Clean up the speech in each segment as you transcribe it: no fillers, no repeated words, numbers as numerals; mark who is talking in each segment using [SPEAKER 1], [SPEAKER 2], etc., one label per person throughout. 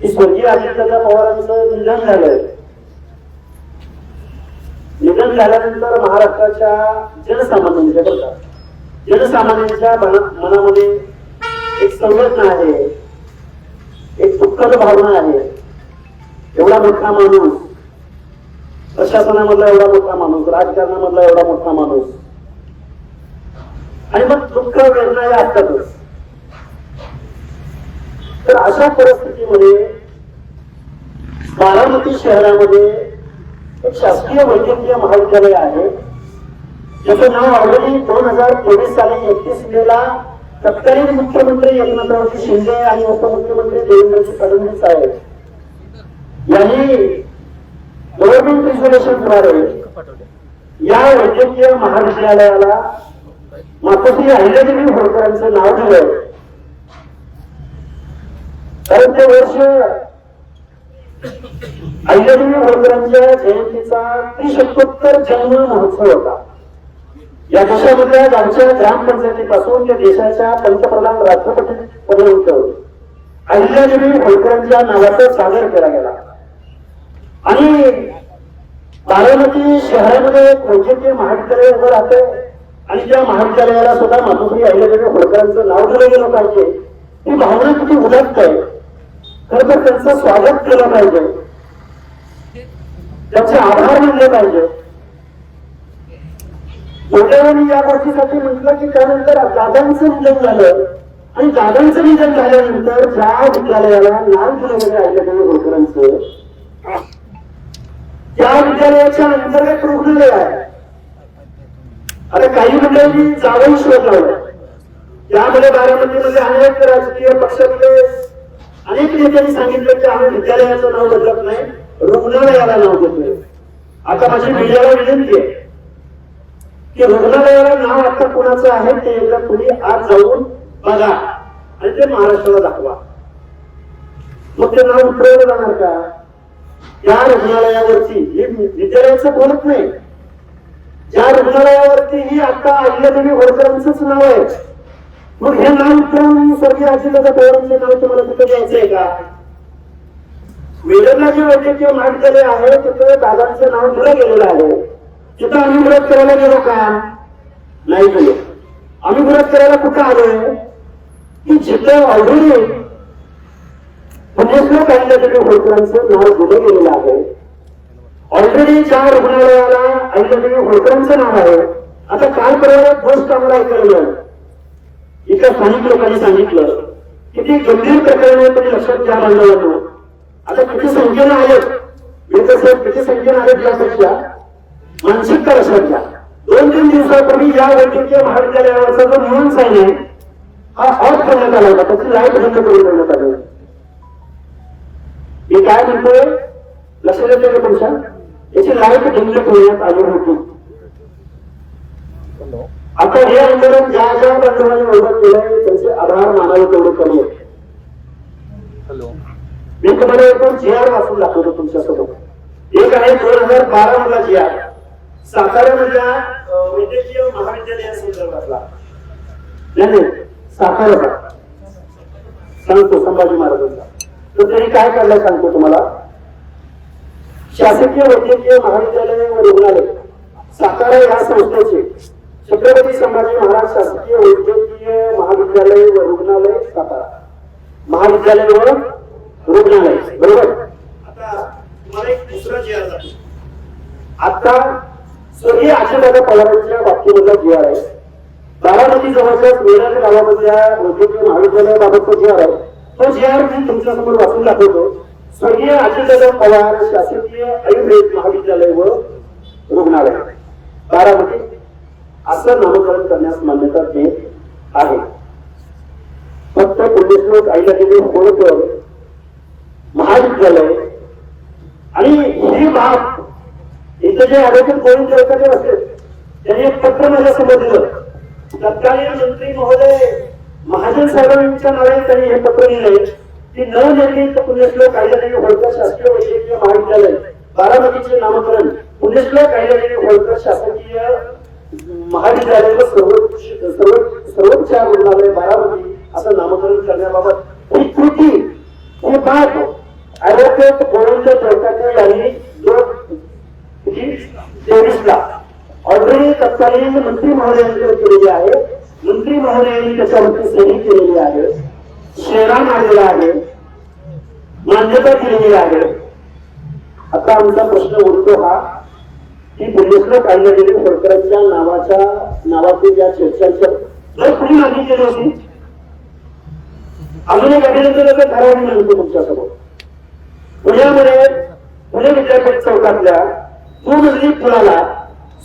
[SPEAKER 1] की स्वर्गीय अजितदादा पवारांचं निधन झालंय. निधन झाल्यानंतर महाराष्ट्राच्या जनसामान्यांच्या मनामध्ये एक संवेदना आहे, एक दुःखद भावना आहे. एवढा मोठा माणूस, प्रशासनामधला एवढा मोठा माणूस, राजकारणामधला एवढा मोठा माणूस, आणि मग दुःख वेदना या असतातच. तर अशा परिस्थितीमध्ये बारामती शहरामध्ये एक शासकीय वैद्यकीय महाविद्यालय आहे, ज्याचं नाव ऑलरेडी 2024 साली 31 मेला तत्कालीन मुख्यमंत्री एकनाथरावजी शिंदे आणि उपमुख्यमंत्री देवेंद्रजी फडणवीस साहेब यांनी गव्हर्नमेंट रिझर्वेशनद्वारे या वैद्यकीय महाविद्यालयाला मातोश्री अहिल्यादेवी होळकरांचं नाव दिलं. कारण ते वर्ष अहिल्यादेवी होळकरांच्या जयंतीचा 30 जन्म महोत्सव होता. या देशामधल्या गावच्या ग्रामपंचायतीपासून त्या देशाच्या पंतप्रधान राष्ट्रपतीपर्यंत अहिल्यादेवी होळकरांच्या नावाचा सादर केला गेला. आणि बारामती शहरामध्ये एक वैद्यकीय महाविद्यालय उभं राहते आणि त्या महाविद्यालयाला सुद्धा मातोश्री अहिल्यादेवी होळकरांचं नाव दिलं गेलं पाहिजे. ही भावना किती उदात्त आहे. खरं तर त्यांचं स्वागत केलं पाहिजे, त्यांचे आभार मानले पाहिजे. दुर्दैवाने या गोष्टीसाठी म्हटलं की त्यानंतर दादांचं निधन झालं आणि दादांचं निधन झाल्यानंतर ज्या विद्यालयाला नाव दिलं गेलं अहिल्यादेवी होळकरांचं, त्या विद्यालयाच्या अंतर्गत रुग्णालय आहे. आता काही मंडळी जावं शोध लावलं. त्यामध्ये बारामतीमध्ये अनेक राजकीय पक्षामध्ये अनेक नेत्यांनी सांगितलं की आम्ही विद्यालयाचं नाव बदलत नाही, रुग्णालयाला नाव देतोय. आता माझी मीडियाला विनंती आहे की रुग्णालयाला नाव आता कोणाचं आहे ते एकदा तुम्ही आज जाऊन बघा आणि ते महाराष्ट्राला दाखवा. मग ते नाव उतरवलं जाणार का? या रुग्णालयावरती हे विद्यालयाचं बोलत नाही, ज्या रुग्णालयावरती ही आता अहिल्यादेवी होळकरांचंच नाव आहे. मग हे नाव उतरवून स्वर्गीय अजितदादा पवारांचे नाव तुम्हाला कुठे द्यायचंय का? वेळेला जे वैद्यकीय महाविद्यालय आहे तिथे दादांचं नाव दिलं गेलेलं आहे. तिथं आम्ही विरोध करायला गेलो का? नाही गेलो. आम्ही विरोध करायला कुठं आलोय की जिथं ऑलरेडी पुण्यश्लोक अहिल्यादेवी होळकरांचं नाव दिलं गेलेलं आहे. ऑलरेडी ज्या रुग्णालयाला अहिल्यादेवी होळकरांचं नाव आहे. आता काल परवा गोष्ट आम्हाला ऐकायला मिळाली. एका स्थानिक लोकांनी सांगितलं की ती गंभीर प्रकरण तुम्ही लक्षात घ्या बांधवांनो. आता किती संख्येनं आलेत, किती संख्येनं आलेत यापेक्षा मानसिकता लक्षात घ्या. 2-3 दिवसापूर्वी या वैद्यकीय महाविद्यालयावरचा जो नियम साईन आहे हा ऑफ करण्यात आला होता, त्याची लाईट बंद करून देण्यात आली. मी काय म्हणतोय लक्षात येते का तुमच्या? याची लाईट बंद ठेवण्यात आली होती. आता हे आंदोलन ज्या ज्या बांधवांनी विरोध केलाय त्यांचे आभार मानावे तेवढे कमी आहेत. मी तुम्हाला एकूण GR वाचून दाखवतो तुमच्यासोबत. एक आहे 2012 मधला GR साताऱ्यामधल्या वैद्यकीय महाविद्यालयासंदर्भातला. नाही साताऱ्याचा सांगतो, संभाजी महाराजांचा. तर त्यांनी काय काढलं सांगतो तुम्हाला. शासकीय वैद्यकीय महाविद्यालय व रुग्णालय सातारा या संस्थेचे छत्रपती संभाजी महाराज शासकीय वैद्यकीय महाविद्यालय व रुग्णालय सातारा, महाविद्यालय व रुग्णालय, बरोबर. आता तुम्हाला एक दुसरा GR जातो. आता स्वर्गीय अजितदादा पवारांच्या बाबतीमधला GR आहे. बारामती जवळच्या वेळाच्या गावामधल्या वैद्यकीय महाविद्यालयाबाबतचा GR आहे. तो GR मी तुमच्यासमोर वाचून दाखवतो. स्वर्गीय अजितदादा पवार शासकीय आयुर्वेद महाविद्यालय व रुग्णालय बारामती असं नामकरण करण्यास मान्यता देत आहे. फक्त पुण्यश्लोक अहिल्यादेवी होळकर महाविद्यालय आणि ही बाब इथे जे ॲडव्होकेट गोविंद केळकर असते त्यांनी एक पत्र माझ्या समोर दिलं. तत्कालीन मंत्री महोदय महाजन साहेबांच्या नावे त्यांनी हे पत्र लिहिले की नवनिर्मित पुण्यश्लोक अहिल्यादेवी होळकर शासकीय वैद्यकीय महाविद्यालय बारामतीचे नामकरण पुण्यश्लोक अहिल्यादेवी होळकर शासकीय महाविद्यालय व सर्वोच्च रुग्णालय बारामती असं नामकरण करण्याबाबत ही कृती हे बाब ऍडव्होकेट गोविंद चौकाटे यांनी 2023ला ऑलरेडी तत्कालीन मंत्री महोदयांकडे केलेली आहे. मंत्री महोदयांनी त्याच्यावरती सही केलेली आहे, शेरा मारलेला आहे, मान्यता दिलेली आहे. आता आमचा प्रश्न उरतो हा की पोलिसला काढल्या गेली होळकरांच्या नावातील या चर्चांच्या जर कुणी मागणी केली होती, अजून एक अभिनंदनाचं ठराव मी म्हणतो तुमच्यासमोर. पुण्यामध्ये पुणे विद्यापीठ चौकातल्या पूर्वजली फुलाला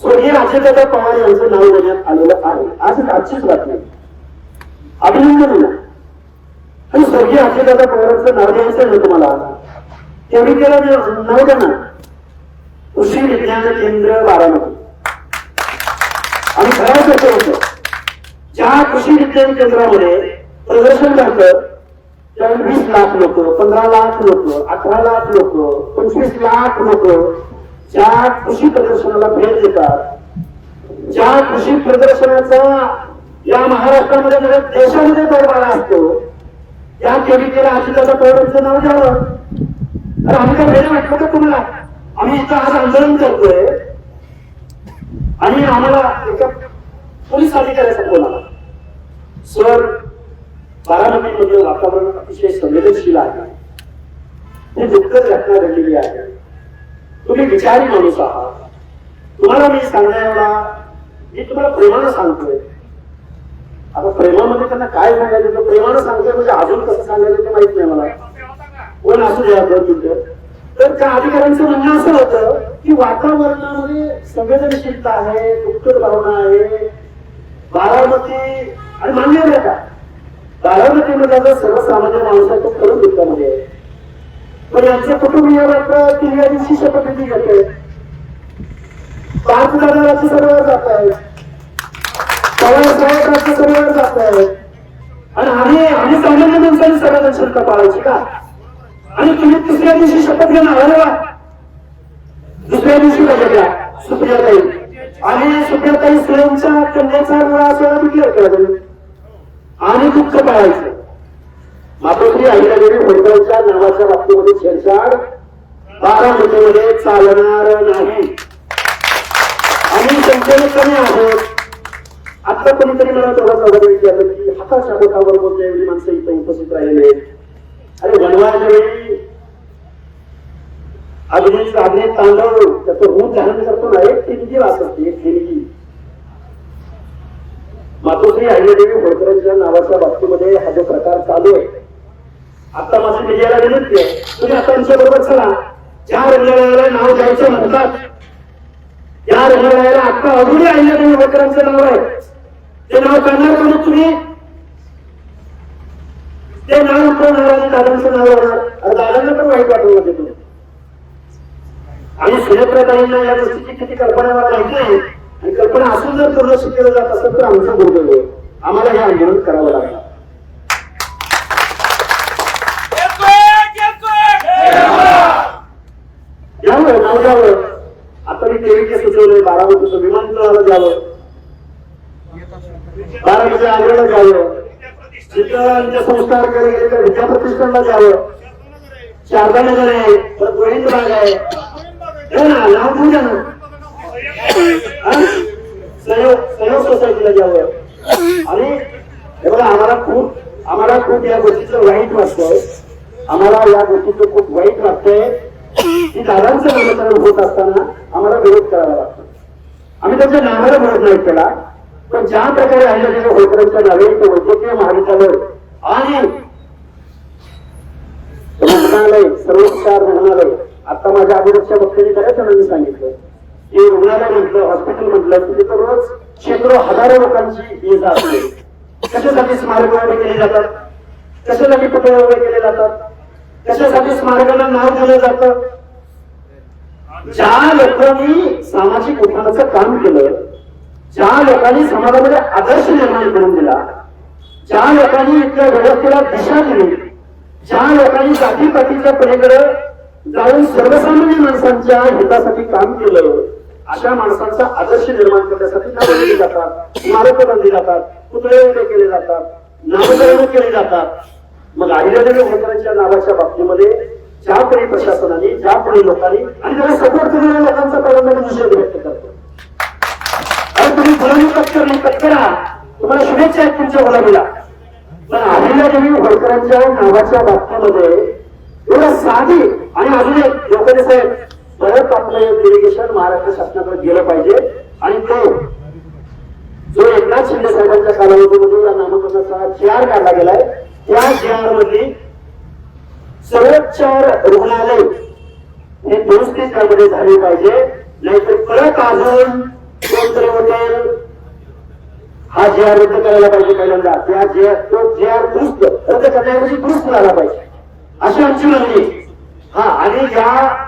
[SPEAKER 1] स्वर्गीय अजितदादा पवार यांचं नाव देण्यात आलेलं आहे. आज आजचीच बातमी, अभिनंदन. आणि स्वर्गीय अजितदादा पवारांचं नाव द्यायचं ना तुम्हाला, तेवढी केलं नाव द्या ना, कृषी विज्ञान केंद्र बारामती. आणि खरं कसं होतं, ज्या कृषी विज्ञान केंद्रामध्ये प्रदर्शन झालं त्यावेळी 20 लाख लोक, 15 लाख लोक, 18 लाख लोक, 25 लाख लोक ज्या कृषी प्रदर्शनाला भेट देतात, ज्या कृषी प्रदर्शनाचा या महाराष्ट्रामध्ये म्हणजे देशामध्ये दरबार असतो, त्या केविकेला अजितदादा पवारांचं नाव द्यावं. तर आम्ही काय वेळ वाटलं का तुम्हाला? आम्ही इथं आज आंदोलन करतोय आणि आम्हाला एका पोलीस अधिकाऱ्याचा फोन आला, सर बारामतीमध्ये वातावरण अतिशय संवेदनशील आहे, ही दुःखद घटना घडलेली आहे, तुम्ही विचारी माणूस आहात, तुम्हाला मी सांगण्याला मी तुम्हाला प्रेमानं सांगतोय. आता प्रेमामध्ये त्यांना काय सांगायचं, प्रेमानं सांगतोय म्हणजे अजून कसं सांगायचं ते माहित नाही मला, कोण असू द्या. तर त्या अधिकाऱ्यांचं म्हणणं असं होतं की वातावरणामध्ये संवेदनशीलता आहे, दुःखद भावना आहे. बारामती आणि मान्य आहे का, बारामतीमध्ये सर्वसामान्य माणसाचं खरं दुःखामध्ये आहे. पण यांचं कुटुंबीय मात्र 3 दिवशी शपथविधी घेते, 5 दादा राज्यसभेवर जात आहेत, साहेब राज्यसभेवर जात आहेत. आणि आम्ही सामान्य माणसांनी संवेदनशीलता पाळायची का? आणि तुम्ही 3ऱ्या दिवशी शपथ घेणार, अरे वा, 2ऱ्या दिवशी बघा सुप्रियाताई आणि सुप्रियाताई सुरेंच्या कन्याचा मुळा असं डिक्लेअर केलं आणि दुःख पाळायचं. मातोश्री अहिल्यादेवी होळकरांच्या नावाच्या बाबतीमध्ये छेडछाड बारामतीमध्ये चालणार नाही. आम्ही संख्येने कमी आहोत. आता कोणीतरी मला तेवढा सवाल विचारलं की हाताच्या बोटावर बोलते एवढी माणसं इथं उपस्थित राहिले. अरे वनवाच्या वेळी अग्नी तांदळ त्याचं रूप धारण करतो ना, एक ठिणगी वास असते, एक ठिणगी. मातोश्री अहिल्यादेवी होळकरांच्या नावाच्या बाबतीमध्ये हा जो प्रकार चालू आहे, आता माझी मीडियाला विनंती आहे, तुम्ही आता आमच्या बरोबर चला. ज्या रुग्णालयाला नाव द्यायचं म्हणतात, या रुग्णालयाला आता अजूनही अहिल्यादेवी होळकरांचं नाव आहे, ते नाव काढणार का तुम्ही? ते नाव उठवणार आणि दादांचं नाव होणार. दादांना पण वाईट वाटवलं होते तुम्ही. आणि सुनेत्राताईंना या गोष्टीची किती कल्पना मला माहिती नाही, आणि कल्पना असून जर दुर्लक्ष केलं जात असेल तर आमचं दुर्दैव आहे. आम्हाला हे आंदोलन करावं लागलं. यावं नाव द्यावं. आता मी केवीके सुचवलंय, बारामतीचं विमानतळाला द्यावं, बारामतीच्या आग्र्याला द्यावं, चित्रकलांचे संस्कार केले गेले तर विद्याप्रतिष्ठानला द्यावं, शारदा नगर आहे, परत गोविंद बाग आहे, नाव घेऊ द्या ना, सहयोग सोसायटीला द्यावं. आणि हे बघा आम्हाला खूप या गोष्टीचं वाईट वाटतंय, आम्हाला या गोष्टीचं खूप वाईट वाटतंय की दादांचं नामकरण होत असताना आम्हाला विरोध करावा लागतो. आम्ही त्यांच्या नावाला विरोध नाही केला, पण ज्या प्रकारे अहिल्यादेवी होळकरांच्या नावे वैद्यकीय महाविद्यालय आणि रुग्णालय, सर्वोपचार रुग्णालय, आता माझ्या अभिरक्षा वक्त्यांनी बऱ्याच जणांनी सांगितलं की रुग्णालय म्हटलं, हॉस्पिटल म्हटलं की तिथं रोज शेकडो हजारो लोकांची ये जात आहे. कशासाठी स्मारक उभे केले जातात, कशासाठी पुतळे उभे केले जातात, कशासाठी स्मारकाला नाव दिलं जातं? ज्या लोकांनी सामाजिक उत्थानाचं काम केलं, ज्या लोकांनी समाजामध्ये आदर्श निर्माण करून दिला, ज्या लोकांनी इथल्या व्यवस्थेला दिशा दिली, ज्या लोकांनी जातीपातीच्या पलीकडे जाऊन सर्वसामान्य माणसांच्या हितासाठी काम केलं, अशा माणसांचा आदर्श निर्माण करण्यासाठी नावं दिली जातात, स्मारकं बांधली जातात, पुतळे उभे केले जातात, नामकरण केले जातात. मग अहिल्यादेवी होळकरांच्या नावाच्या बाबतीमध्ये ज्या कोणी प्रशासनाने, ज्या कोणी लोकांनी आणि त्याला सपोर्ट करणाऱ्या लोकांचा पहिल्यांदा निषेध व्यक्त करतो. आणि तुम्ही गुलामी पत्करा, तुम्हाला शुभेच्छा आहेत तुमच्या गुलामीला. पण अहिल्यादेवी होळकरांच्या नावाच्या बाबतीमध्ये एवढं साधी आणि अजून एक लोकांनी साहेब परत आपलं डेलिगेशन महाराष्ट्र शासनाकडे गेलं पाहिजे आणि तो जो एकनाथ शिंदे साहेबांच्या कालावधीमध्ये या नामकरणाचा GR काढला गेलाय, त्या GR मध्ये सर्वोच्च रुग्णालय हे दुरुस्ती त्यामध्ये झाली पाहिजे. नाहीतर परत अजून कोणतरी हॉटेल हा GR रद्द करायला पाहिजे. पहिल्यांदा तो GR दुरुस्त रद्द करण्याऐवजी दुरुस्त झाला पाहिजे अशी आमची मागणी. हा, आणि या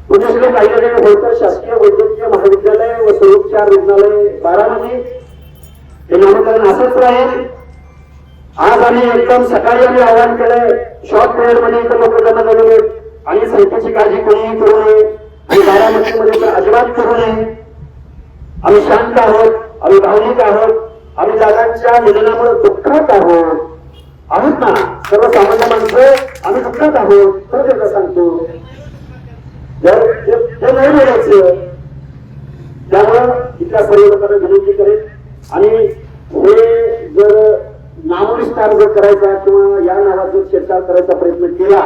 [SPEAKER 1] पुण्याकडे पाहिलेले होळकर शासकीय वैद्यकीय महाविद्यालय व सर्वोपचार रुग्णालय बारामती हे नामकरण असंच राहील. आज आम्ही एकदम सकाळी आम्ही आवाहन केलंय, शॉर्ट पिरियड मध्ये इथं लोक जमा झालेले आणि संख्येची काळजी कोणीही करू नये आणि बारामतीमध्ये तर अजिबात करू नये. आम्ही शांत आहोत, आम्ही भावनिक आहोत, आम्ही दादांच्या निधनामुळे दुःखात आहोत ना, सर्वसामान्य माणसं आम्ही दुःखात आहोत. तर त्याचा सांगतो हे नाही बोलायचं. त्यामुळं इथल्या सर्व लोकांना विनंती करेल आणि हे जर नामविस्तार जर करायचा किंवा या नावाचा छेडछाड करायचा प्रयत्न केला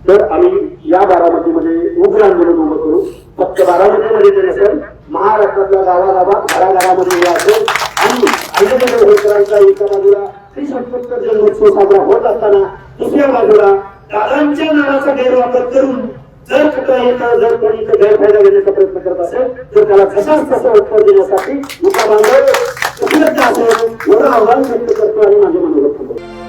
[SPEAKER 1] तर आम्ही या बारामतीमध्ये उग्र आंदोलन उभं करू. फक्त बारामतीमध्ये नसेल, महाराष्ट्रातल्या गावागावात घराघरामध्ये हे असेल. आणि अहिल्यादेवी होळकरांचा एका बाजूला 377 जन्मोत्सव साजरा होत असताना दुसऱ्या बाजूला दादांच्या नावाचा गैरवापर करून जर जर कोणी गैरफायदा घेण्याचा प्रयत्न करत असेल तर त्याला कशाच तसं उत्तर देण्यासाठी मुका बांधव उपलब्ध असेल एवढं आव्हान व्यक्त करतो आणि माझे मनोगत थांबवतो.